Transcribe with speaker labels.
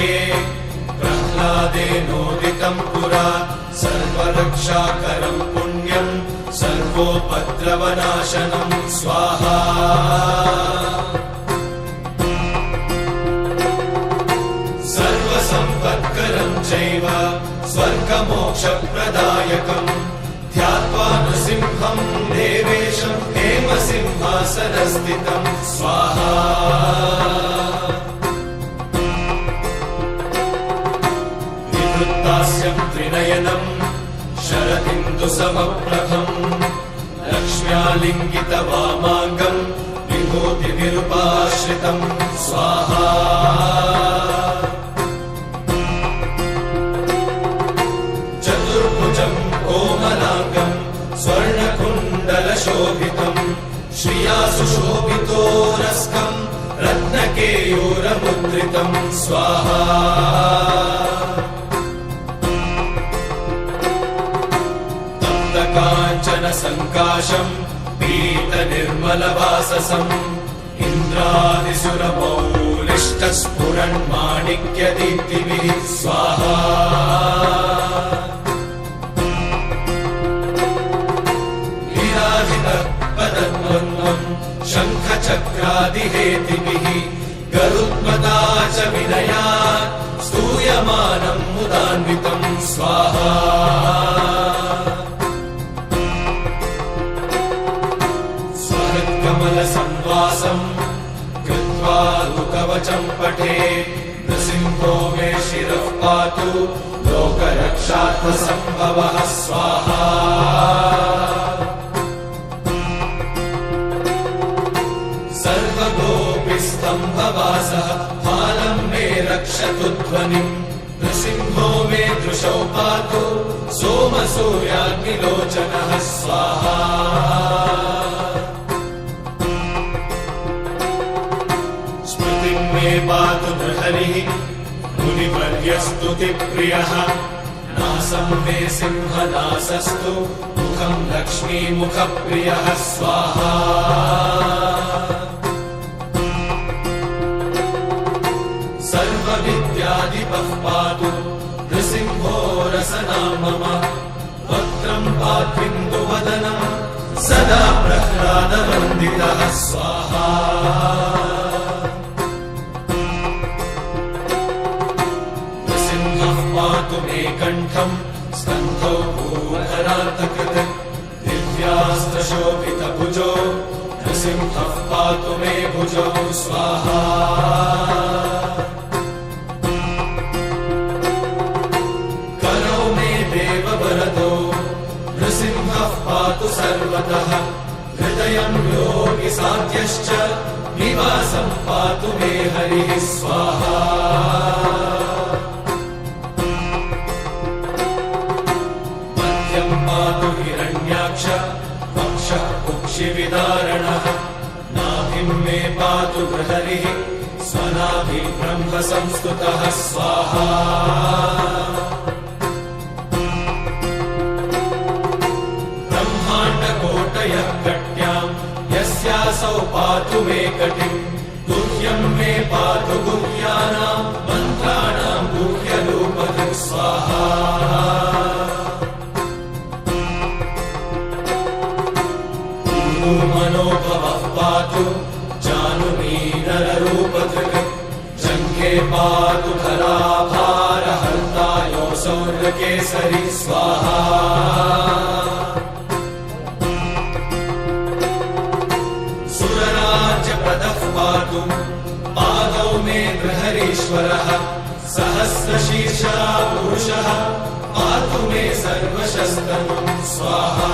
Speaker 1: मध्ये प्रह्लादेनोदितं पुरा सर्वरक्षाकरं पुण्यं सर्वोपद्रवनाशनं स्वाहा। सर्वसम्पत्करं चैव स्वर्गमोक्षप्रदायकं ध्यात्वा नृसिंहं देवेशं हेमसिंहासनस्थितं स्वाहा। विवृत्तास्यं त्रिनयनं शरदिन्दुसमप्रभं लक्ष्म्यालिङ्गितवामाङ्गं विभूतिनिरुपाश्रितं स्वाहा। चतुर्भुजं कोमलाङ्गं स्वर्णकुण्डलशोभितं श्रिया सुशोभितोरस्कं रत्नकेयूरमुद्रितं स्वाहा। काञ्चनसङ्काशं पीतनिर्मलवाससम् इन्द्रादिसुरमौलिष्टस्फुरन्माणिक्यदीप्तिभिः स्वाहा। लीलाधिपद्मं शङ्खचक्रादिहेतिभिः गरुत्मता च विनयात् स्तूयमानं मुदान्वितं स्वाहा। कमलसंवासं कृत्वा कवचं पठे नृसिंहो मे शिरः पातु लोकरक्षार्थसम्भवः स्वाहा। सर्वगोपिस्तम्भवासः फालं मे रक्षतु ध्वनिं नृसिंहो मे दृशौ पातु सोमसूर्याग्निलोचनः स्वाहा। मे पातु नृहरिः मुनिवर्यस्तुतिप्रियः नासं मे सिंहनासस्तु मुखं लक्ष्मीमुखप्रियः स्वाहा। सर्वविद्याधिपः पातु नृसिंहो रसना मम वक्त्रं पात्विन्दुवदनं सदा प्रह्लादवन्दितः स्वाहा। पातु मे कण्ठं स्कन्धौ भूधरान्तकृत् दिव्यास्त्रशोभितभुजो नृसिंहः पातु मे भुजौ स्वाहा। करौ मे देववरदो नृसिंहः पातु सर्वतः हृदयं योगिसाध्यश्च निवासं पातु मे हरिः स्वाहा। पातु हिरण्याक्ष वक्षः कुक्षिविदारणः नाभिं मे पातु बृहरिः स्वनाभि ब्रह्म संस्तुतः स्वाहा। ब्रह्माण्डकोटयः कट्यां यस्यासौ पातु मे कटिं गुह्यं मे पातु गुह्यानां मन्त्राणां गुह्यरूपधृक् स्वाहा। मनोभवः पातु जानुमीनररूपधृक् जङ्घे पातु धराभारहर्ता योऽसौर्यकेसरी स्वाहा। सुरराज्यप्रदः पातु पादौ मे बृहरीश्वरः सहस्रशीर्षा पुरुषः पातु मे सर्वशस्तनं स्वाहा।